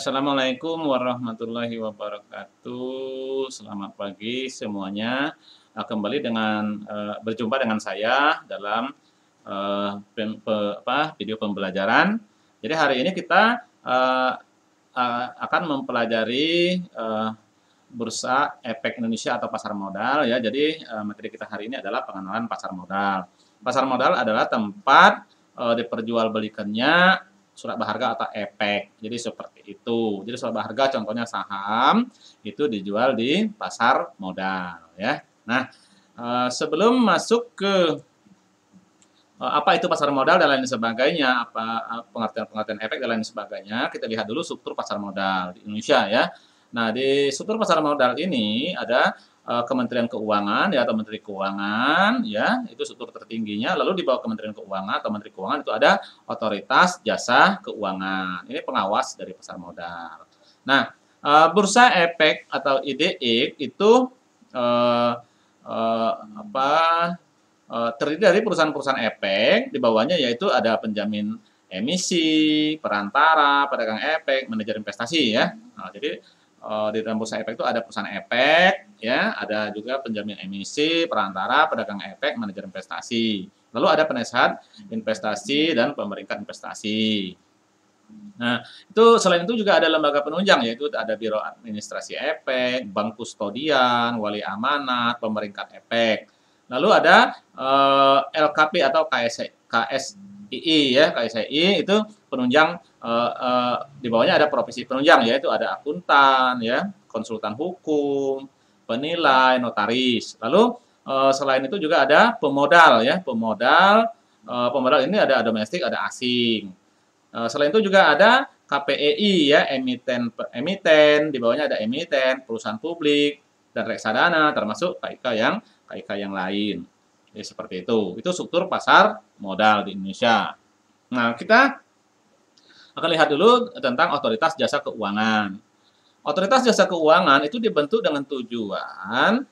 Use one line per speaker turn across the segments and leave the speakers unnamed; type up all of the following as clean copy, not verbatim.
Assalamualaikum warahmatullahi wabarakatuh. Selamat pagi semuanya. Kembali dengan berjumpa dengan saya dalam video pembelajaran. Jadi hari ini kita akan mempelajari Bursa Efek Indonesia atau pasar modal ya. Jadi materi kita hari ini adalah pengenalan pasar modal. Pasar modal adalah tempat diperjualbelikannya surat berharga atau efek. Jadi seperti itu. Jadi surat berharga contohnya saham itu dijual di pasar modal ya. Nah, sebelum masuk ke apa itu pasar modal dan lain sebagainya, apa pengertian efek dan lain sebagainya, kita lihat dulu struktur pasar modal di Indonesia ya. Nah, di struktur pasar modal ini ada Kementerian Keuangan ya atau Menteri Keuangan ya, itu struktur tertingginya. Lalu di bawah Kementerian Keuangan atau Menteri Keuangan itu ada Otoritas Jasa Keuangan. Ini pengawas dari pasar modal. Nah, Bursa Efek atau IDX itu terdiri dari perusahaan-perusahaan efek, di bawahnya yaitu ada penjamin emisi, perantara, pedagang efek, manajer investasi ya. Nah, jadi di dalam bursa efek itu ada perusahaan efek, ya, ada juga penjamin emisi, perantara, pedagang efek, manajer investasi. Lalu ada penasehat investasi dan pemeringkat investasi. Nah, itu selain itu juga ada lembaga penunjang, yaitu ada Biro Administrasi Efek, Bank Kustodian, Wali Amanat, pemeringkat efek. Lalu ada LKP atau KSII ya, KSII itu penunjang, di bawahnya ada profesi penunjang, yaitu ada akuntan ya, konsultan hukum, penilai, notaris. Lalu selain itu juga ada pemodal ya, pemodal ini ada domestik, ada asing. Selain itu juga ada KPEI ya, emiten, di bawahnya ada emiten, perusahaan publik, dan reksadana, termasuk KIK yang lain. Jadi seperti itu. Itu struktur pasar modal di Indonesia. Nah, kita akan lihat dulu tentang Otoritas Jasa Keuangan. Otoritas Jasa Keuangan itu dibentuk dengan tujuan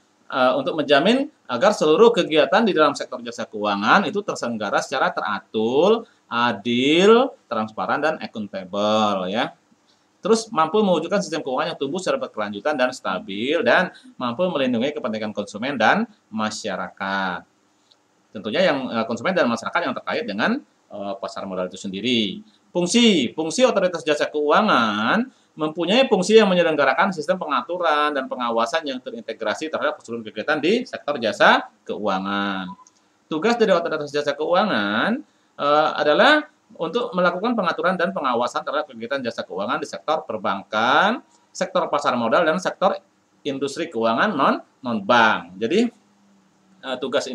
untuk menjamin agar seluruh kegiatan di dalam sektor jasa keuangan itu terselenggara secara teratur, adil, transparan, dan akuntabel ya. Terus mampu mewujudkan sistem keuangan yang tumbuh secara berkelanjutan dan stabil dan mampu melindungi kepentingan konsumen dan masyarakat. Tentunya yang konsumen dan masyarakat yang terkait dengan pasar modal itu sendiri. Fungsi Otoritas Jasa Keuangan mempunyai fungsi yang menyelenggarakan sistem pengaturan dan pengawasan yang terintegrasi terhadap keseluruhan kegiatan di sektor jasa keuangan. Tugas dari Otoritas Jasa Keuangan adalah untuk melakukan pengaturan dan pengawasan terhadap kegiatan jasa keuangan di sektor perbankan, sektor pasar modal, dan sektor industri keuangan non-bank. Jadi tugas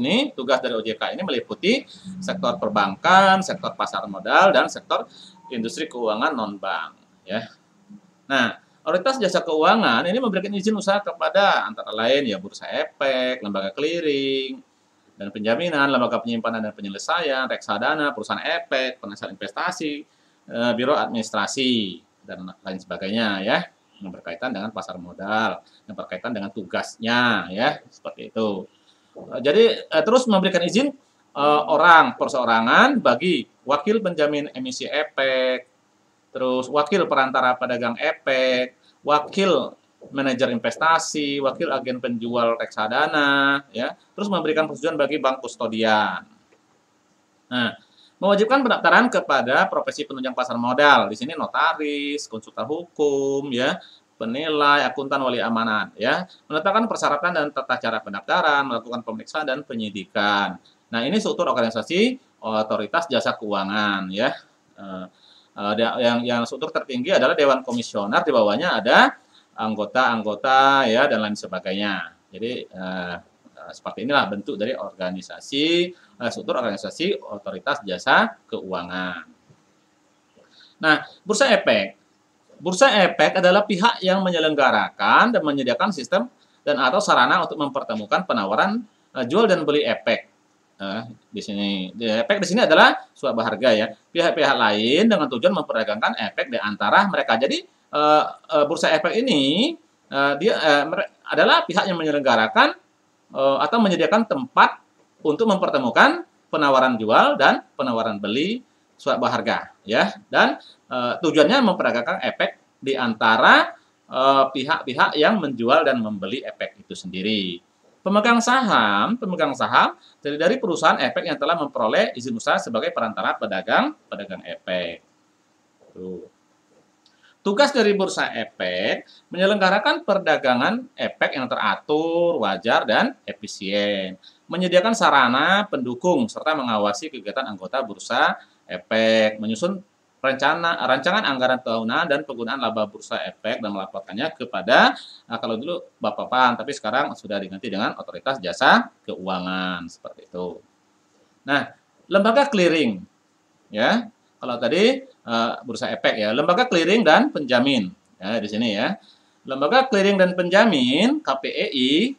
dari OJK ini meliputi sektor perbankan, sektor pasar modal, dan sektor industri keuangan non-bank. Ya. Nah, Otoritas Jasa Keuangan ini memberikan izin usaha kepada antara lain ya Bursa Efek, lembaga clearing dan penjaminan, lembaga penyimpanan dan penyelesaian, reksadana, perusahaan efek, penasehat investasi, biro administrasi, dan lain sebagainya ya, yang berkaitan dengan pasar modal, yang berkaitan dengan tugasnya ya, seperti itu. Jadi terus memberikan izin orang perseorangan bagi wakil penjamin emisi efek, terus wakil perantara pedagang efek, wakil manajer investasi, wakil agen penjual reksadana, ya, terus memberikan persetujuan bagi bank kustodian. Nah, mewajibkan pendaftaran kepada profesi penunjang pasar modal. Di sini notaris, konsultan hukum, ya, penilai, akuntan, wali amanat, ya, menetapkan persyaratan dan tata cara pendaftaran, melakukan pemeriksaan dan penyidikan. Nah, ini struktur organisasi Otoritas Jasa Keuangan, ya. Yang struktur tertinggi adalah Dewan Komisioner, di bawahnya ada anggota-anggota ya dan lain sebagainya. Jadi seperti inilah bentuk dari struktur organisasi Otoritas Jasa Keuangan. Nah, Bursa Efek adalah pihak yang menyelenggarakan dan menyediakan sistem dan atau sarana untuk mempertemukan penawaran jual dan beli efek. Di sini efek di sini adalah surat berharga ya. Pihak-pihak lain dengan tujuan memperdagangkan efek di antara mereka. Jadi Bursa Efek ini dia adalah pihak yang menyelenggarakan atau menyediakan tempat untuk mempertemukan penawaran jual dan penawaran beli surat berharga ya, dan tujuannya memperdagangkan efek di antara pihak-pihak yang menjual dan membeli efek itu sendiri. Pemegang saham terdiri dari perusahaan efek yang telah memperoleh izin usaha sebagai perantara pedagang efek. Tuh. Tugas dari bursa efek menyelenggarakan perdagangan efek yang teratur, wajar, dan efisien. Menyediakan sarana pendukung serta mengawasi kegiatan anggota bursa efek, menyusun rancangan anggaran tahunan dan penggunaan laba bursa efek dan melaporkannya kepada kalau dulu Bapepam, tapi sekarang sudah diganti dengan Otoritas Jasa Keuangan seperti itu. Nah, lembaga clearing ya. Kalau tadi bursa efek ya, lembaga clearing dan penjamin ya di sini ya. Lembaga clearing dan penjamin KPEI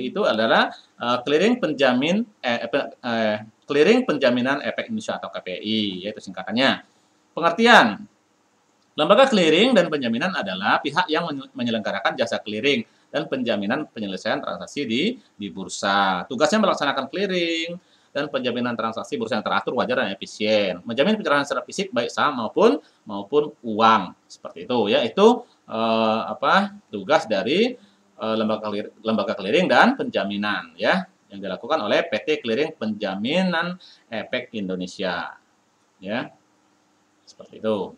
itu adalah clearing penjaminan efek Indonesia atau KPEI yaitu singkatannya. Pengertian. Lembaga clearing dan penjaminan adalah pihak yang menyelenggarakan jasa clearing dan penjaminan penyelesaian transaksi di bursa. Tugasnya melaksanakan clearing dan penjaminan transaksi bursa yang teratur, wajar, dan efisien. Menjamin pencerahan secara fisik baik saham maupun uang seperti itu ya. Itu tugas dari lembaga clearing dan penjaminan ya yang dilakukan oleh PT Clearing Penjaminan Efek Indonesia ya. Seperti itu.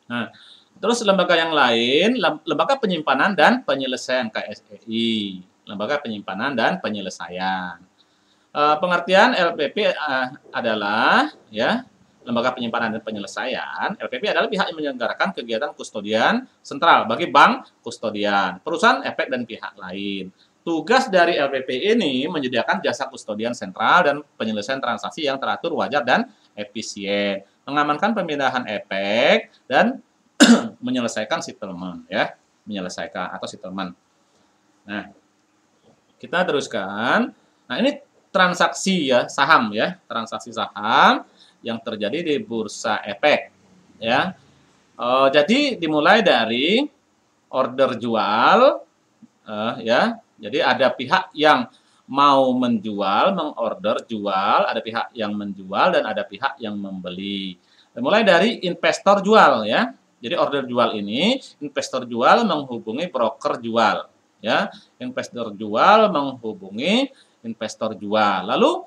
Nah, terus lembaga yang lain, lembaga penyimpanan dan penyelesaian KSEI. Lembaga penyimpanan dan penyelesaian. Pengertian LPP adalah ya lembaga penyimpanan dan penyelesaian. LPP adalah pihak yang menyelenggarakan kegiatan kustodian sentral bagi bank kustodian, perusahaan efek dan pihak lain. Tugas dari LPP ini menyediakan jasa kustodian sentral dan penyelesaian transaksi yang teratur, wajar, dan efisien, mengamankan pemindahan efek dan menyelesaikan settlement ya, menyelesaikan atau settlement. Nah, kita teruskan. Nah, ini transaksi ya saham ya, transaksi saham yang terjadi di bursa efek ya. Jadi dimulai dari order jual ya. Jadi ada pihak yang mau menjual, mengorder jual, ada pihak yang menjual dan ada pihak yang membeli. Mulai dari investor jual ya. Jadi order jual ini investor jual menghubungi broker jual ya. Investor jual menghubungi investor jual. Lalu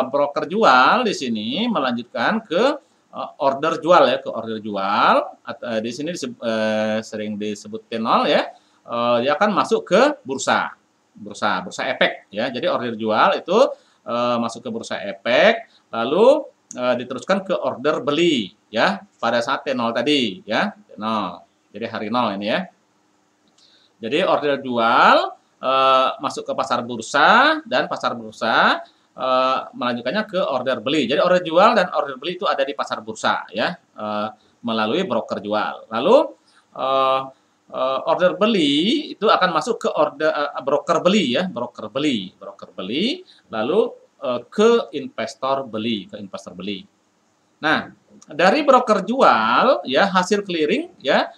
broker jual di sini melanjutkan ke order jual ya, ke order jual. Di sini sering disebut tenol ya. Dia akan masuk ke bursa efek ya. Jadi order jual itu masuk ke bursa efek, lalu diteruskan ke order beli ya pada saat T0 tadi ya. T0. Jadi hari 0 ini ya. Jadi order jual masuk ke pasar bursa dan pasar bursa melanjutkannya ke order beli. Jadi order jual dan order beli itu ada di pasar bursa ya melalui broker jual. Lalu order beli itu akan masuk ke order broker beli ya, broker beli lalu ke investor beli. Nah, dari broker jual ya hasil clearing ya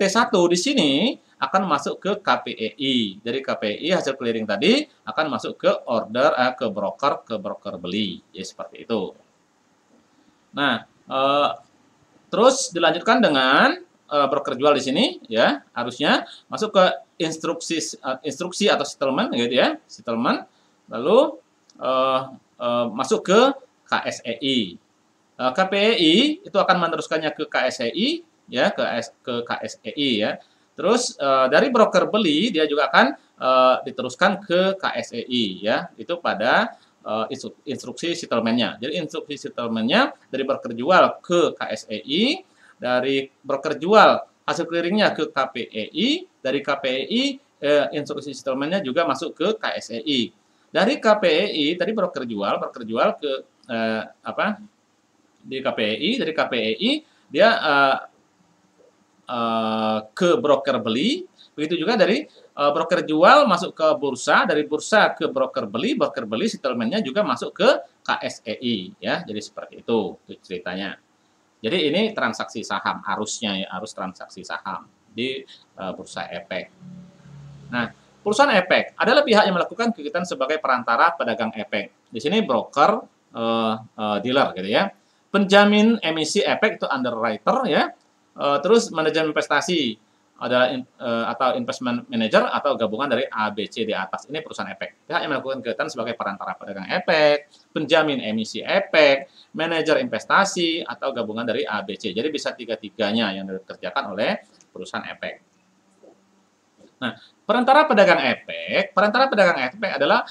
T1 di sini akan masuk ke KPEI. Dari KPEI hasil clearing tadi akan masuk ke order ke broker beli. Ya seperti itu. Nah, terus dilanjutkan dengan broker jual di sini ya, harusnya masuk ke instruksi atau settlement gitu ya, settlement. Lalu masuk ke KSEI. KPEI itu akan meneruskannya ke KSEI ya, ke KSEI ya. Terus dari broker beli dia juga akan diteruskan ke KSEI ya, itu pada instruksi settlement-nya. Jadi instruksi settlement-nya dari broker jual ke KSEI, dari broker jual hasil clearingnya ke KPEI, dari KPEI instruksi settlement-nya juga masuk ke KSEI. Dari KPEI tadi broker jual ke di KPEI, dari KPEI dia ke broker beli, begitu juga dari broker jual masuk ke bursa, dari bursa ke broker beli settlement-nya juga masuk ke KSEI ya. Jadi seperti itu ceritanya. Jadi ini transaksi saham arusnya ya, arus transaksi saham di bursa efek. Nah, perusahaan efek adalah pihak yang melakukan kegiatan sebagai perantara pedagang efek. Di sini broker, dealer gitu ya. Penjamin emisi efek itu underwriter ya. Terus manajemen investasi adalah atau investment manager atau gabungan dari A, B, C di atas. Ini perusahaan efek. Pihak yang melakukan kegiatan sebagai perantara pedagang efek, penjamin emisi efek, manajer investasi atau gabungan dari A, B, C. Jadi bisa tiga-tiganya yang dikerjakan oleh perusahaan efek. Nah, perantara pedagang efek adalah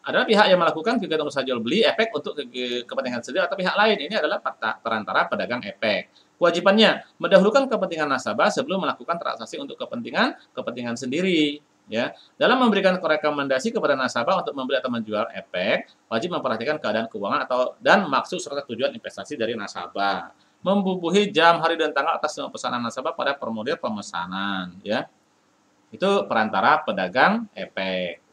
adalah pihak yang melakukan kegiatan usaha jual beli efek untuk kepentingan sendiri atau pihak lain. Ini adalah perantara pedagang efek. Kewajibannya mendahulukan kepentingan nasabah sebelum melakukan transaksi untuk kepentingan sendiri. Ya, dalam memberikan rekomendasi kepada nasabah untuk membeli atau menjual efek, wajib memperhatikan keadaan keuangan dan maksud serta tujuan investasi dari nasabah. Membubuhi jam, hari, dan tanggal atas nama pesanan nasabah pada formulir pemesanan. Ya, itu perantara pedagang efek.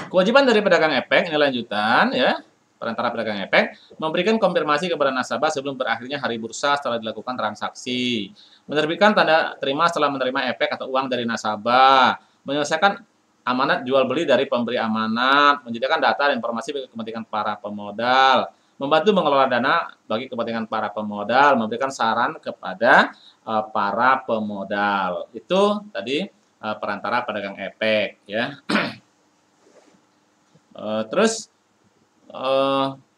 Kewajiban dari pedagang efek ini lanjutan ya. Perantara pedagang efek memberikan konfirmasi kepada nasabah sebelum berakhirnya hari bursa setelah dilakukan transaksi. Menerbitkan tanda terima setelah menerima efek atau uang dari nasabah. Menyelesaikan amanat jual beli dari pemberi amanat, menyediakan data dan informasi bagi kepentingan para pemodal, membantu mengelola dana bagi kepentingan para pemodal, memberikan saran kepada para pemodal. Itu tadi perantara pedagang efek ya. Terus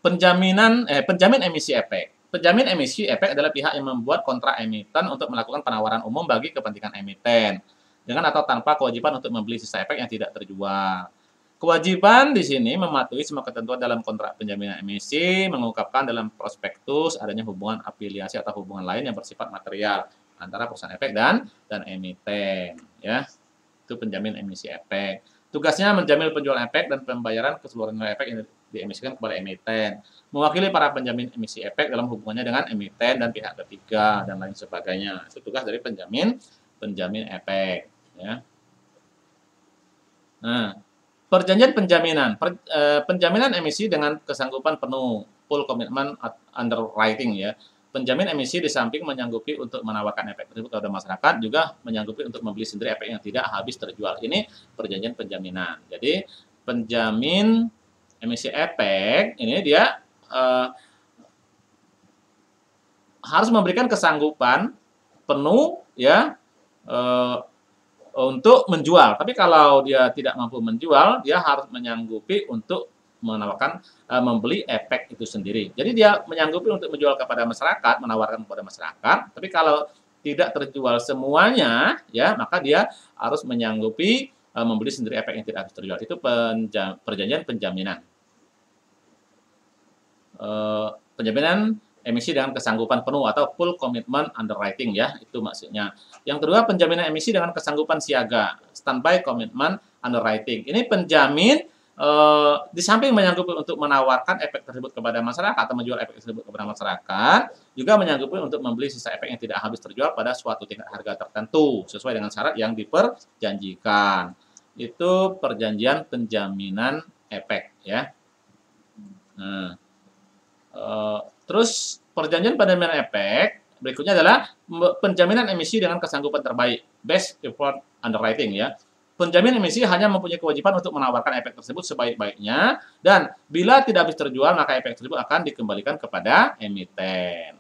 penjamin emisi efek. Penjamin emisi efek adalah pihak yang membuat kontrak emiten untuk melakukan penawaran umum bagi kepentingan emiten dengan atau tanpa kewajiban untuk membeli sisa efek yang tidak terjual. Kewajiban di sini mematuhi semua ketentuan dalam kontrak penjaminan emisi, mengungkapkan dalam prospektus adanya hubungan afiliasi atau hubungan lain yang bersifat material antara perusahaan efek dan emiten, ya. Itu penjamin emisi efek. Tugasnya menjamin penjualan efek dan pembayaran keseluruhan nilai efek yang diemisikan kepada emiten, mewakili para penjamin emisi efek dalam hubungannya dengan emiten dan pihak ketiga dan lain sebagainya. Itu tugas dari penjamin efek, ya. Nah, perjanjian penjaminan. Penjaminan emisi dengan kesanggupan penuh, full commitment underwriting ya. Penjamin emisi di samping menyanggupi untuk menawarkan efek tersebut kepada masyarakat, juga menyanggupi untuk membeli sendiri efek yang tidak habis terjual. Ini perjanjian penjaminan. Jadi, penjamin emisi efek ini dia harus memberikan kesanggupan penuh ya untuk menjual. Tapi kalau dia tidak mampu menjual, dia harus menyanggupi untuk menawarkan membeli efek itu sendiri. Jadi dia menyanggupi untuk menjual kepada masyarakat, menawarkan kepada masyarakat. Tapi kalau tidak terjual semuanya, ya maka dia harus menyanggupi membeli sendiri efek yang tidak harus terjual. Itu perjanjian penjaminan. Penjaminan emisi dengan kesanggupan penuh atau full commitment underwriting ya, itu maksudnya. Yang kedua, penjaminan emisi dengan kesanggupan siaga, standby commitment underwriting. Ini penjamin di samping menyanggupi untuk menawarkan efek tersebut kepada masyarakat atau menjual efek tersebut kepada masyarakat, juga menyanggupi untuk membeli sisa efek yang tidak habis terjual pada suatu tingkat harga tertentu sesuai dengan syarat yang diperjanjikan. Itu perjanjian penjaminan efek ya. Nah, terus perjanjian penjaminan efek berikutnya adalah penjaminan emisi dengan kesanggupan terbaik, best effort underwriting ya. Penjamin emisi hanya mempunyai kewajiban untuk menawarkan efek tersebut sebaik-baiknya, dan bila tidak habis terjual maka efek tersebut akan dikembalikan kepada emiten.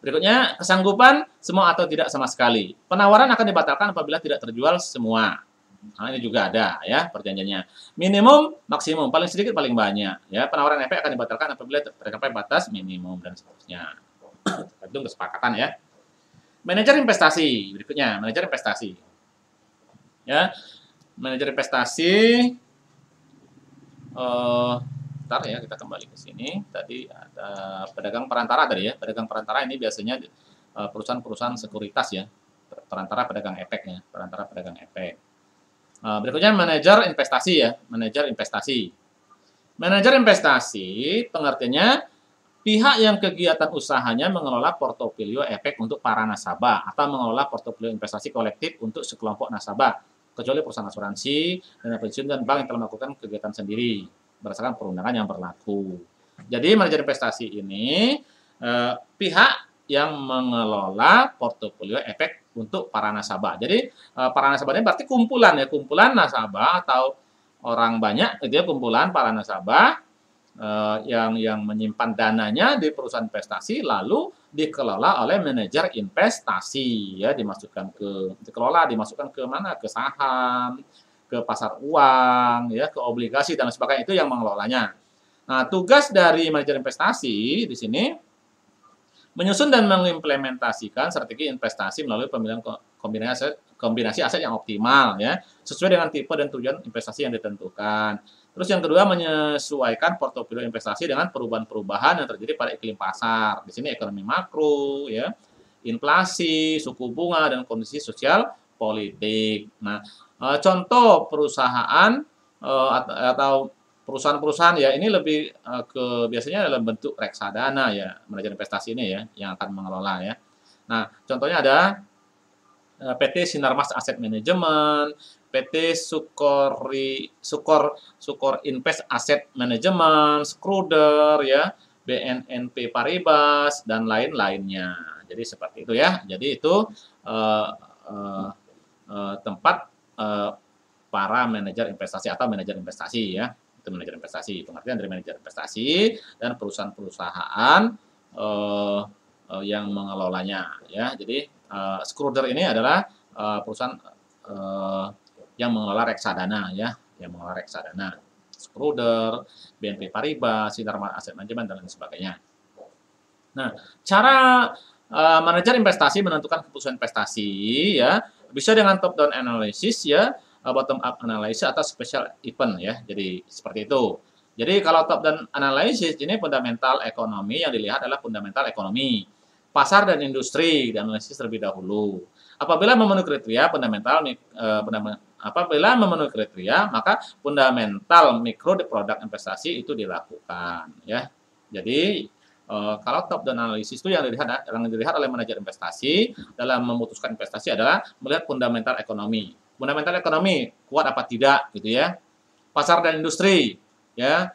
Berikutnya, kesanggupan semua atau tidak sama sekali. Penawaran akan dibatalkan apabila tidak terjual semua. Nah, ini juga ada ya perjanjiannya. Minimum, maksimum, paling sedikit, paling banyak. Ya, penawaran efek akan dibatalkan apabila tercapai batas minimum dan seterusnya. Itu kesepakatan ya. Manajer investasi. Berikutnya, manajer investasi. Ya, manajer investasi. Bentar ya, kita kembali ke sini. Tadi ada pedagang perantara tadi ya. Pedagang perantara ini biasanya perusahaan-perusahaan sekuritas ya. Perantara pedagang efek ya. Perantara pedagang efek. Berikutnya manajer investasi ya. Manajer investasi. Manajer investasi pengertiannya pihak yang kegiatan usahanya mengelola portofolio efek untuk para nasabah atau mengelola portofolio investasi kolektif untuk sekelompok nasabah, kecuali perusahaan asuransi, dana pensiun, dan bank yang telah melakukan kegiatan sendiri berdasarkan perundangan yang berlaku. Jadi manajer investasi ini pihak yang mengelola portofolio efek untuk para nasabah. Jadi para nasabah ini berarti kumpulan ya, kumpulan nasabah atau orang banyak, itu ya, kumpulan para nasabah yang menyimpan dananya di perusahaan investasi lalu dikelola oleh manajer investasi ya, dimasukkan ke mana, ke saham, ke pasar uang ya, ke obligasi dan sebagainya, itu yang mengelolanya. Nah, tugas dari manajer investasi di sini menyusun dan mengimplementasikan strategi investasi melalui pemilihan kombinasi aset yang optimal ya, sesuai dengan tipe dan tujuan investasi yang ditentukan. Terus yang kedua, menyesuaikan portofolio investasi dengan perubahan-perubahan yang terjadi pada iklim pasar. Di sini ekonomi makro ya, inflasi, suku bunga dan kondisi sosial politik. Nah, contoh perusahaan atau perusahaan-perusahaan ya ini lebih ke biasanya dalam bentuk reksadana ya, manajer investasi ini ya yang akan mengelola ya. Nah, contohnya ada PT Sinarmas Asset Management, PT Sukor Invest Asset Management, Schroder ya, BNP Paribas dan lain-lainnya. Jadi seperti itu ya. Jadi itu uh, uh, tempat para manajer investasi atau manajer investasi ya. Itu manajer investasi, pengertian dari manajer investasi dan perusahaan-perusahaan yang mengelolanya ya. Jadi Schroder ini adalah perusahaan yang mengelola reksadana ya, yang mengelola reksadana. Schroder, BNP Paribas, Sinarmas Asset Management dan lain sebagainya. Nah, cara manajer investasi menentukan keputusan investasi ya bisa dengan top down analysis ya, bottom up analysis atau special event ya. Jadi seperti itu. Jadi kalau top down analysis ini fundamental ekonomi, yang dilihat adalah fundamental ekonomi, pasar dan industri dianalisis terlebih dahulu. Apabila memenuhi kriteria maka fundamental mikro di produk investasi itu dilakukan ya. Jadi kalau top down analysis itu yang dilihat oleh manajer investasi dalam memutuskan investasi adalah melihat fundamental ekonomi. Fundamental ekonomi kuat apa tidak gitu ya. Pasar dan industri ya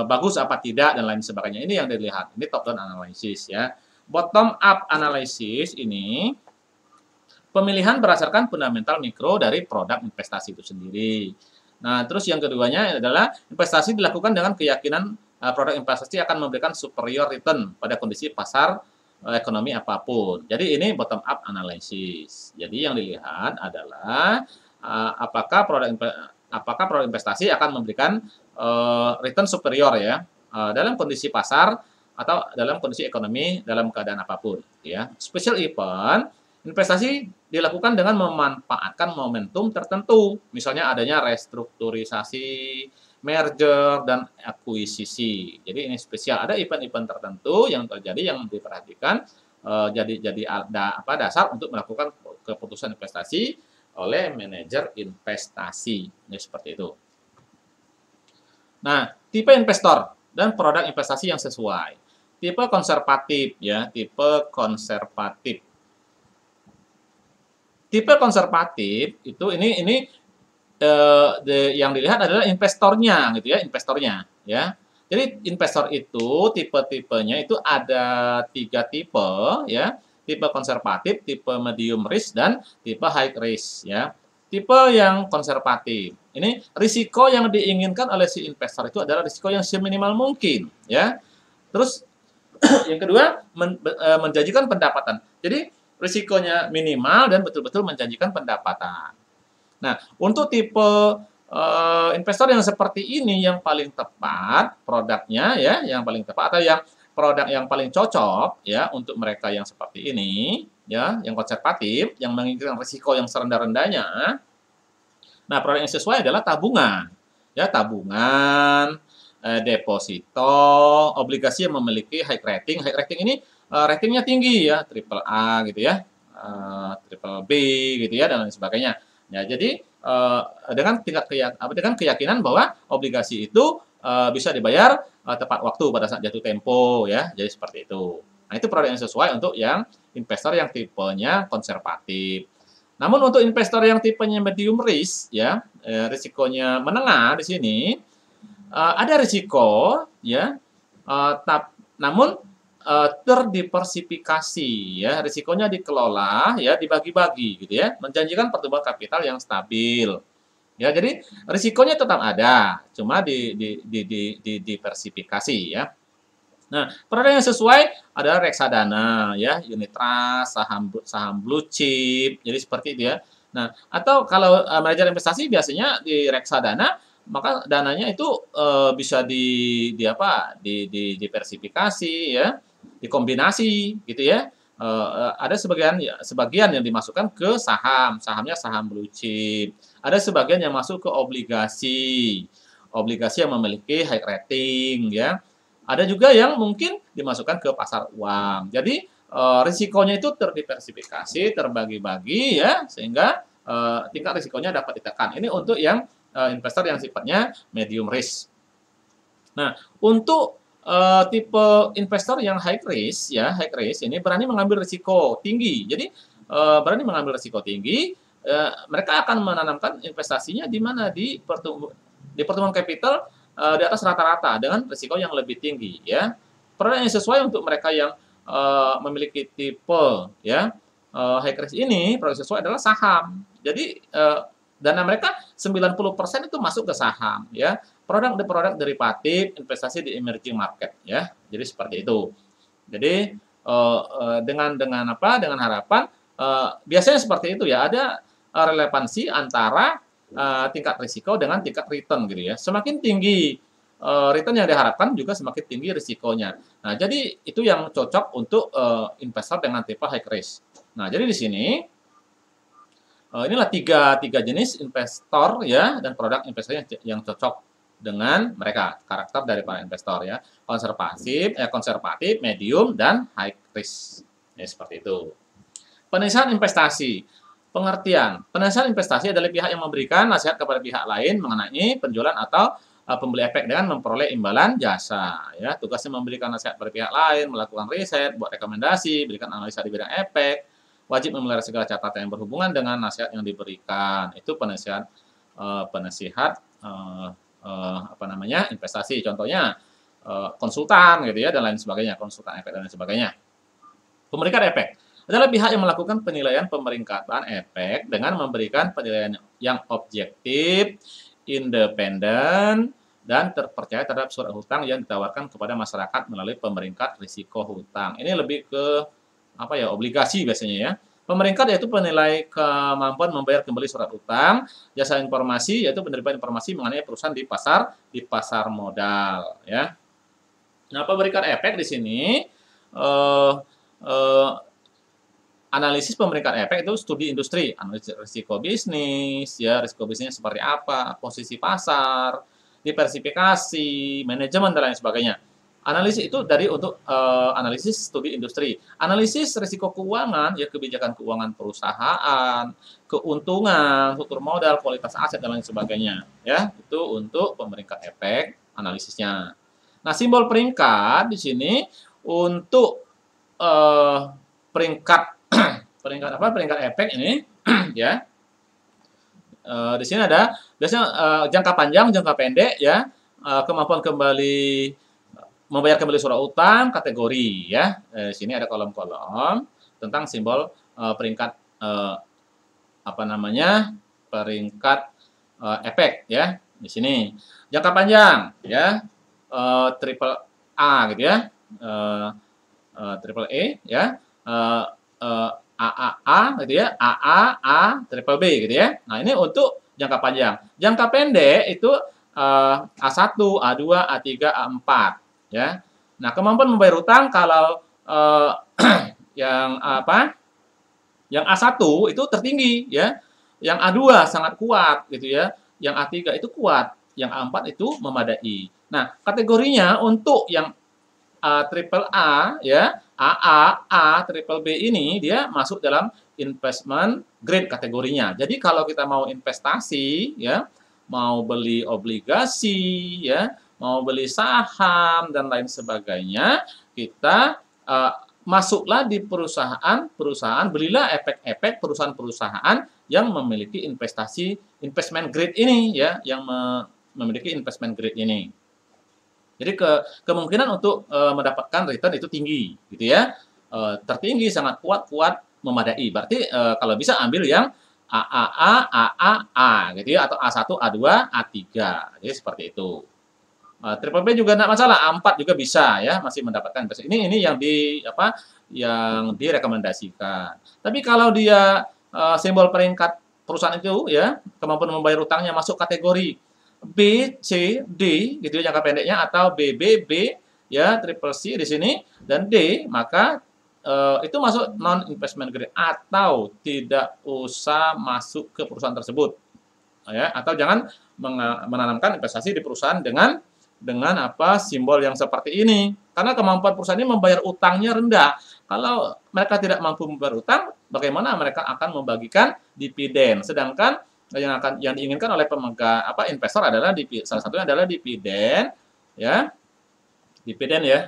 bagus apa tidak dan lain sebagainya. Ini yang dilihat. Ini top down analysis ya. Bottom up analysis ini pemilihan berdasarkan fundamental mikro dari produk investasi itu sendiri. Nah, terus yang keduanya adalah investasi dilakukan dengan keyakinan produk investasi akan memberikan superior return pada kondisi pasar ekonomi apapun. Jadi ini bottom up analysis. Jadi yang dilihat adalah apakah produk investasi akan memberikan return superior ya dalam kondisi pasar atau dalam kondisi ekonomi dalam keadaan apapun ya. Special event investasi dilakukan dengan memanfaatkan momentum tertentu, misalnya adanya restrukturisasi, merger, dan akuisisi. Jadi ini spesial, ada event-event tertentu yang terjadi yang diperhatikan dasar untuk melakukan keputusan investasi oleh manajer investasi. Ini seperti itu. Nah, tipe investor dan produk investasi yang sesuai. Tipe konservatif ya, tipe konservatif. Tipe konservatif itu ini yang dilihat adalah investornya gitu ya, investornya ya. Jadi investor itu tipe-tipenya itu ada 3 tipe ya. Tipe konservatif, tipe medium risk dan tipe high risk ya. Tipe yang konservatif. Ini risiko yang diinginkan oleh si investor itu adalah risiko yang seminimal mungkin ya. Terus yang kedua menjanjikan pendapatan. Jadi risikonya minimal dan betul-betul menjanjikan pendapatan. Nah, untuk tipe investor yang seperti ini yang paling tepat produknya ya, yang paling tepat atau yang produk yang paling cocok ya untuk mereka yang seperti ini ya, yang konservatif, yang menginginkan risiko yang serendah-rendahnya. Nah, produk yang sesuai adalah tabungan. Ya, tabungan, deposito, obligasi yang memiliki high rating. High rating ini ratingnya tinggi ya, triple A gitu ya, triple B gitu ya dan lain sebagainya. Ya, jadi dengan keyakinan bahwa obligasi itu bisa dibayar tepat waktu pada saat jatuh tempo ya. Jadi seperti itu. Nah, itu produk yang sesuai untuk yang investor yang tipenya konservatif. Namun untuk investor yang tipenya medium risk ya, risikonya menengah di sini ada risiko ya, namun terdiversifikasi ya, risikonya dikelola ya, dibagi-bagi gitu ya, menjanjikan pertumbuhan kapital yang stabil Ya, jadi risikonya tetap ada, cuma diversifikasi ya. Nah, produk yang sesuai adalah reksadana ya, unit trust, saham saham blue chip, jadi seperti itu ya. Nah, atau kalau manajer investasi biasanya di reksadana, maka dananya itu bisa di apa, diversifikasi ya, dikombinasi gitu ya. Ada sebagian yang dimasukkan ke saham, sahamnya saham blue chip. Ada sebagian yang masuk ke obligasi, obligasi yang memiliki high rating ya. Ada juga yang mungkin dimasukkan ke pasar uang. Jadi risikonya itu terdiversifikasi, terbagi-bagi ya, sehingga tingkat risikonya dapat ditekan. Ini untuk yang investor yang sifatnya medium risk. Nah, untuk tipe investor yang high risk ya, high risk ini berani mengambil risiko tinggi. Jadi berani mengambil risiko tinggi, mereka akan menanamkan investasinya di mana di pertumbuhan kapital di atas rata-rata dengan risiko yang lebih tinggi ya. Produk yang sesuai untuk mereka yang memiliki tipe ya high risk ini, produk sesuai adalah saham. Jadi dana mereka 90% itu masuk ke saham ya. Produk derivatif, investasi di emerging market ya. Jadi seperti itu. Jadi dengan apa? Dengan harapan biasanya seperti itu ya. Ada relevansi antara tingkat risiko dengan tingkat return gitu ya. Semakin tinggi return yang diharapkan juga semakin tinggi risikonya. Nah, jadi itu yang cocok untuk investor dengan tipe high risk. Nah, jadi di sini inilah tiga jenis investor ya dan produk investasi yang cocok dengan mereka, karakter dari para investor ya. Konservatif, medium dan high risk. Ya, seperti itu. Penyelesaian investasi. Pengertian. Penyelesaian investasi adalah pihak yang memberikan nasihat kepada pihak lain mengenai penjualan atau pembeli efek dengan memperoleh imbalan jasa. Ya, tugasnya memberikan nasihat kepada pihak lain, melakukan riset, buat rekomendasi, berikan analisa di bidang efek, wajib memelihara segala catatan yang berhubungan dengan nasihat yang diberikan. Itu penasihat apa namanya investasi. Contohnya konsultan gitu ya dan lain sebagainya, konsultan efek dan lain sebagainya. Pemeringkat efek adalah pihak yang melakukan penilaian pemeringkatan efek dengan memberikan penilaian yang objektif, independen, dan terpercaya terhadap surat hutang yang ditawarkan kepada masyarakat melalui pemeringkat risiko hutang. Ini lebih ke apa ya, obligasi biasanya ya. Pemeringkat yaitu penilai kemampuan membayar kembali surat hutang, jasa informasi yaitu penerima informasi mengenai perusahaan di pasar modal ya. Nah, pemeringkat efek di sini analisis pemeringkat efek itu studi industri, analisis risiko bisnis, ya risiko bisnisnya seperti apa, posisi pasar, diversifikasi, manajemen dan lain sebagainya. Analisis itu untuk analisis studi industri, analisis risiko keuangan, ya kebijakan keuangan perusahaan, keuntungan, struktur modal, kualitas aset dan lain sebagainya. Ya, itu untuk pemeringkat efek analisisnya. Nah, simbol peringkat di sini untuk peringkat efek ini ya. Di sini ada biasanya jangka panjang, jangka pendek ya, kemampuan membayar kembali surat utang, kategori ya. Di sini ada kolom-kolom tentang simbol peringkat apa namanya? Peringkat efek ya. Di sini jangka panjang ya, triple A gitu ya. Triple E ya. AAA gitu ya, AA, triple B gitu ya. Nah, ini untuk jangka panjang. Jangka pendek itu A1, A2, A3, A4 ya. Nah, kemampuan membayar utang kalau yang apa? Yang A1 itu tertinggi ya. Yang A2 sangat kuat gitu ya. Yang A3 itu kuat, yang A4 itu memadai. Nah, kategorinya untuk yang triple A ya, AA, A, triple B ini dia masuk dalam investment grade kategorinya. Jadi kalau kita mau investasi ya, mau beli obligasi ya, mau beli saham dan lain sebagainya, kita masuklah di perusahaan, belilah efek-efek perusahaan-perusahaan yang memiliki investment grade ini ya, yang memiliki investment grade ini. Jadi kemungkinan untuk mendapatkan return itu tinggi, gitu ya. Tertinggi, sangat kuat, memadai. Berarti kalau bisa ambil yang A gitu ya, atau A1, A2, A3. Jadi seperti itu. Triple B juga enggak masalah, A4 juga bisa ya, masih mendapatkan investasi. Ini yang yang direkomendasikan. Tapi kalau dia simbol peringkat perusahaan itu ya, kemampuan membayar utangnya masuk kategori B, C, D gitu ya jangka pendeknya, atau B ya, triple C di sini dan D, maka itu masuk non investment grade atau tidak usah masuk ke perusahaan tersebut. Ya, atau jangan menanamkan investasi di perusahaan dengan simbol yang seperti ini, karena kemampuan perusahaan ini membayar utangnya rendah. Kalau mereka tidak mampu membayar utang, bagaimana mereka akan membagikan dividen? Sedangkan yang diinginkan oleh pemegang investor adalah salah satunya adalah dividen, ya, dividen ya.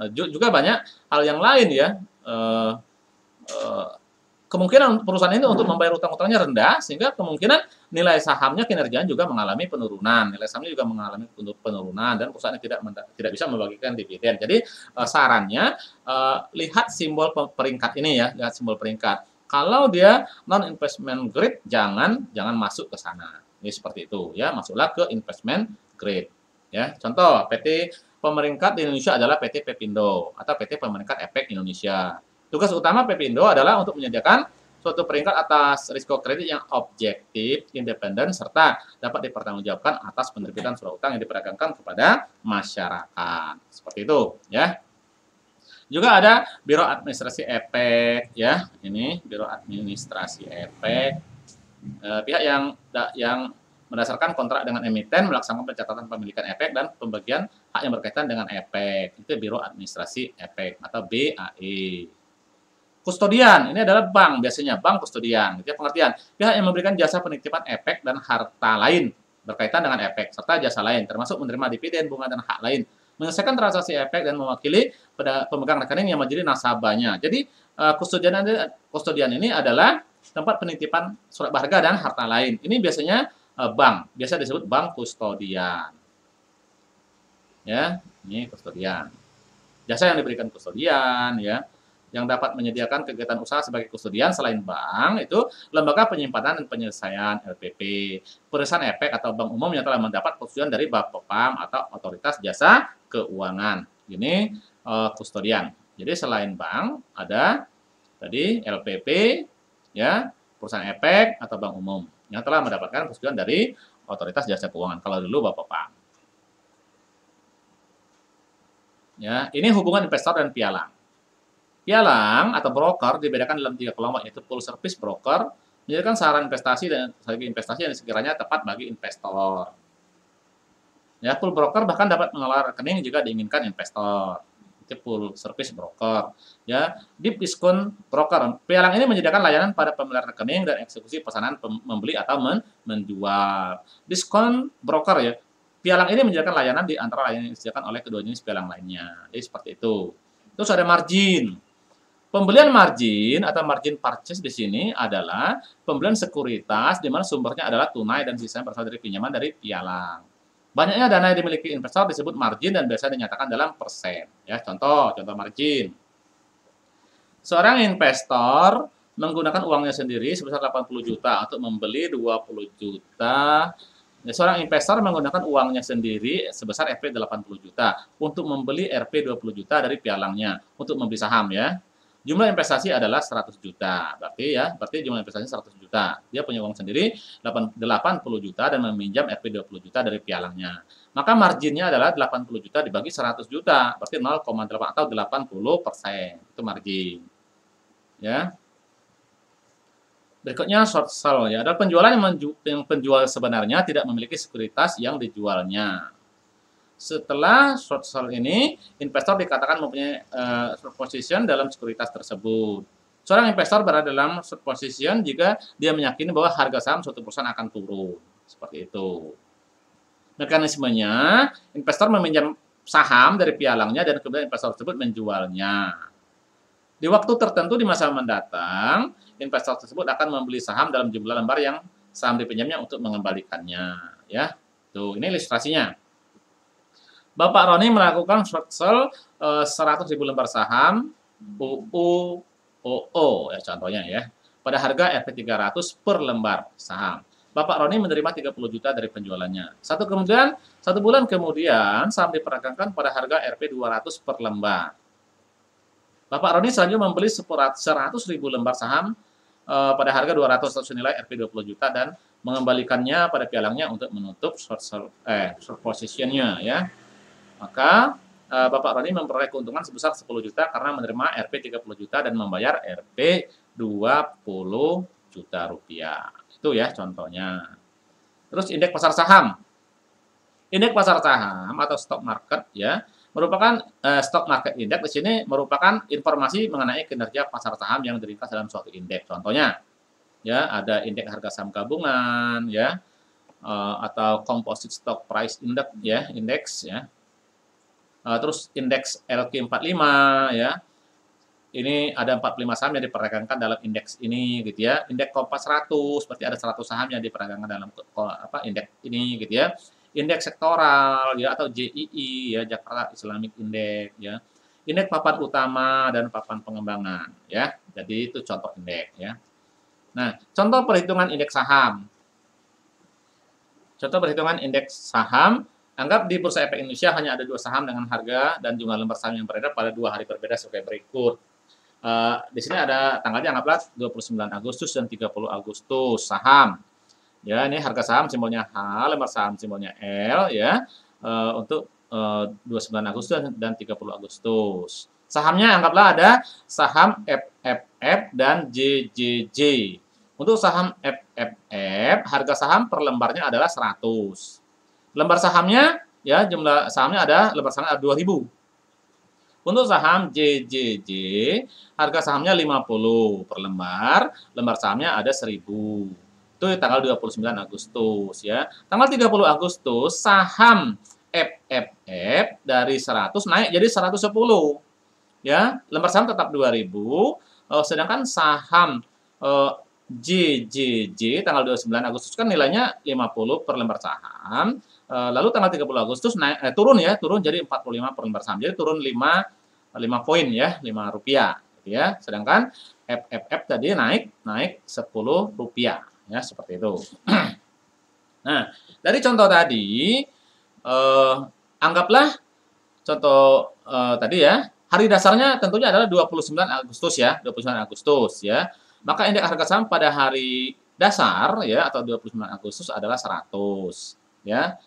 Juga banyak hal yang lain ya. Kemungkinan perusahaan ini untuk membayar utang-utangnya rendah, sehingga kemungkinan nilai sahamnya kinerjanya juga mengalami penurunan. Nilai sahamnya juga mengalami penurunan dan perusahaan tidak bisa membagikan dividen. Jadi sarannya lihat simbol peringkat ini ya, lihat simbol peringkat. Kalau dia non investment grade jangan masuk ke sana. Ini seperti itu ya, masuklah ke investment grade. Ya, contoh PT pemeringkat di Indonesia adalah PT Pepindo atau PT Pemeringkat Efek Indonesia. Tugas utama Pepindo adalah untuk menyediakan suatu peringkat atas risiko kredit yang objektif, independen, serta dapat dipertanggungjawabkan atas penerbitan surat utang yang diperdagangkan kepada masyarakat. Seperti itu, ya. Juga ada Biro Administrasi Efek, ya. Ini Biro Administrasi Efek, pihak yang berdasarkan kontrak dengan emiten melaksanakan pencatatan pemilikan efek dan pembagian hak yang berkaitan dengan efek. Itu Biro Administrasi Efek atau BAE. Kustodian, ini adalah bank, biasanya bank kustodian. Gitu ya, pengertian, pihak yang memberikan jasa penitipan efek dan harta lain berkaitan dengan efek, serta jasa lain, termasuk menerima dividen, bunga, dan hak lain. Menyelesaikan transaksi efek dan mewakili pada pemegang rekening yang menjadi nasabahnya. Jadi, kustodian ini adalah tempat penitipan surat berharga dan harta lain. Ini biasanya bank, biasa disebut bank kustodian. Ya, ini kustodian. Jasa yang diberikan kustodian, ya, yang dapat menyediakan kegiatan usaha sebagai kustodian selain bank itu lembaga penyimpanan dan penyelesaian LPP, perusahaan efek atau bank umum yang telah mendapat persetujuan dari Bapepam atau otoritas jasa keuangan. Ini kustodian. Jadi selain bank ada tadi LPP, ya, perusahaan efek atau bank umum yang telah mendapatkan persetujuan dari otoritas jasa keuangan. Kalau dulu Bapepam. Ya, ini hubungan investor dan pialang. Pialang atau broker dibedakan dalam 3 kelompok, yaitu full service broker, menyediakan saran investasi dan strategi investasi yang sekiranya tepat bagi investor. Ya, full broker bahkan dapat mengelola rekening jika diinginkan investor. Itu full service broker. Ya, deep discount broker. Pialang ini menyediakan layanan pada pemilihan rekening dan eksekusi pesanan membeli atau menjual. Diskon broker ya. Pialang ini menyediakan layanan di antara layanan yang disediakan oleh kedua jenis pialang lainnya. Jadi seperti itu. Terus ada margin. Pembelian margin atau margin purchase di sini adalah pembelian sekuritas di mana sumbernya adalah tunai dan sisanya berasal dari pinjaman dari pialang. Banyaknya dana yang dimiliki investor disebut margin dan biasa dinyatakan dalam persen. Ya, contoh margin. Seorang investor menggunakan uangnya sendiri sebesar 80 juta untuk membeli 20 juta. Seorang investor menggunakan uangnya sendiri sebesar Rp 80 juta untuk membeli Rp 20 juta dari pialangnya untuk membeli saham ya. Jumlah investasi adalah 100 juta. Berarti jumlah investasi 100 juta. Dia punya uang sendiri 80 juta dan meminjam Rp 20 juta dari pialangnya. Maka marginnya adalah 80 juta dibagi 100 juta. Berarti 0,8 atau 80%. Itu margin. Ya. Berikutnya short sell ya. Adalah penjualan yang penjual sebenarnya tidak memiliki sekuritas yang dijualnya. Setelah short sell ini, investor dikatakan mempunyai short position dalam sekuritas tersebut. Seorang investor berada dalam short position jika dia meyakini bahwa harga saham suatu perusahaan akan turun. Seperti itu. Mekanismenya, investor meminjam saham dari pialangnya dan kemudian investor tersebut menjualnya. Di waktu tertentu di masa mendatang, investor tersebut akan membeli saham dalam jumlah lembar yang saham dipinjamnya untuk mengembalikannya. Ya, tuh ini ilustrasinya. Bapak Roni melakukan short sell 100.000 lembar saham UUOO ya contohnya ya. pada harga Rp300 per lembar saham. Bapak Roni menerima 30 juta dari penjualannya. Satu bulan kemudian saham diperdagangkan pada harga Rp200 per lembar. Bapak Roni selanjutnya membeli 100.000 lembar saham pada harga 200 atau senilai Rp20 juta dan mengembalikannya pada pialangnya untuk menutup short positionnya, ya. Maka Bapak Roni memperoleh keuntungan sebesar 10 juta karena menerima Rp30 juta dan membayar Rp20 juta rupiah. Itu ya contohnya. Terus indeks pasar saham. Indeks pasar saham atau stock market, ya, merupakan stock market index di sini merupakan informasi mengenai kinerja pasar saham yang diringkas dalam suatu indeks. Contohnya, ya, ada indeks harga saham gabungan, ya, atau composite stock price index, ya, indeks, ya. Terus indeks LQ45, ya. Ini ada 45 saham yang diperdagangkan dalam indeks ini, gitu ya. Indeks Kompas 100, seperti ada 100 saham yang diperdagangkan dalam indeks ini, gitu ya. Indeks sektoral, ya, atau JII, ya, Jakarta Islamic Index, ya. Indeks papan utama dan papan pengembangan, ya. Jadi itu contoh indeks, ya. Nah, contoh perhitungan indeks saham. Contoh perhitungan indeks saham, anggap di Bursa Efek Indonesia hanya ada 2 saham dengan harga dan jumlah lembar saham yang beredar pada 2 hari berbeda sebagai berikut. Di sini ada tanggalnya, anggaplah 29 Agustus dan 30 Agustus saham. Ya, ini harga saham simbolnya H, lembar saham simbolnya L, ya. Untuk 29 Agustus dan 30 Agustus. Sahamnya anggaplah ada saham FFF dan JJJ. Untuk saham FFF, harga saham per lembarnya adalah 100. Lembar sahamnya, ya, jumlah sahamnya ada, lembar sahamnya ada 2000. Untuk saham JJJ, harga sahamnya 50 per lembar sahamnya ada 1000. Itu tanggal 29 Agustus, ya. Tanggal 30 Agustus, saham FFF dari 100 naik jadi 110. Ya, lembar saham tetap 2000, sedangkan saham JJJ tanggal 29 Agustus kan nilainya 50 per lembar saham. Lalu tanggal 30 Agustus turun, ya, turun jadi 45 per lembar saham. Jadi turun 5 poin, ya, Rp5, gitu ya. Sedangkan FFF tadi naik 10 rupiah, ya, seperti itu. Nah, dari contoh tadi anggaplah contoh tadi, ya, hari dasarnya tentunya adalah 29 Agustus, ya, 29 Agustus, ya. Maka indeks harga saham pada hari dasar, ya, atau 29 Agustus adalah 100, ya.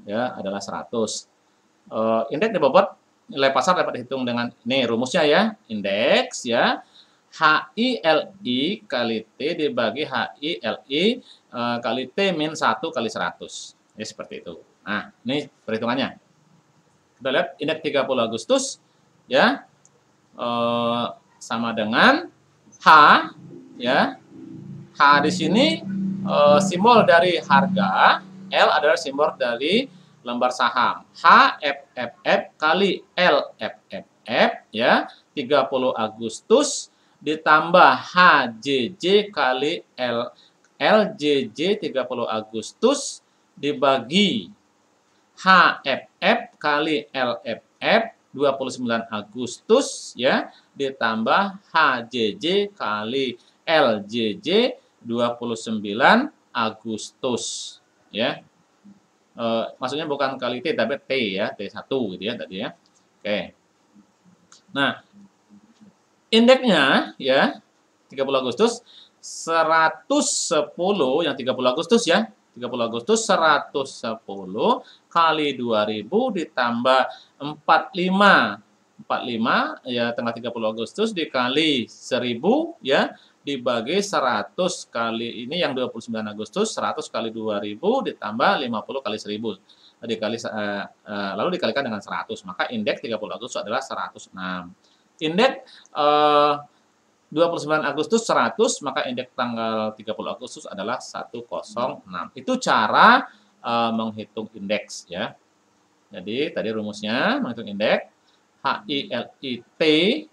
Ya, adalah 100. Indeks dibobot nilai pasar dapat dihitung dengan ini rumusnya, ya. Indeks, ya, HILI kali T dibagi HILI kali T min 1 kali 100. Ya, seperti itu. Nah, ini perhitungannya. Kita lihat indeks 30 Agustus, ya, sama dengan H, ya. H di sini simbol dari harga, L adalah simbol dari lembar saham. HFFF kali LFFF, ya, 30 Agustus ditambah HJJ kali LJJ 30 Agustus dibagi HFF kali LFF 29 Agustus, ya, ditambah HJJ kali LJJ 29 Agustus, ya. Maksudnya bukan kali T tapi T, ya, T1 gitu, ya, tadi, ya. Oke. Nah, indeksnya, ya, 30 Agustus 110, yang 30 Agustus, ya. 30 Agustus 110 kali 2000 ditambah 45. 45, ya, tanggal 30 Agustus dikali 1000, ya, dibagi 100 kali ini yang 29 Agustus, 100 kali 2000 ditambah 50 kali 1000. Lalu dikalikan dengan 100, maka indeks 30 Agustus adalah 106. Indeks 29 Agustus 100, maka indeks tanggal 30 Agustus adalah 106. Itu cara menghitung indeks, ya. Jadi tadi rumusnya menghitung indeks HILIT,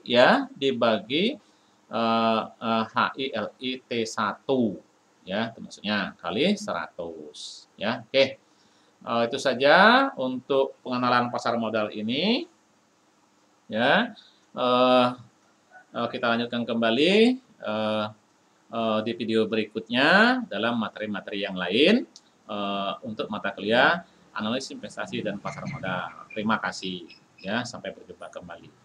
ya, dibagi HILIT1, ya, itu maksudnya kali 100, ya. Oke. Itu saja untuk pengenalan pasar modal ini, ya. Kita lanjutkan kembali di video berikutnya dalam materi-materi yang lain untuk mata kuliah analisis investasi dan pasar modal. Terima kasih ya, sampai berjumpa kembali.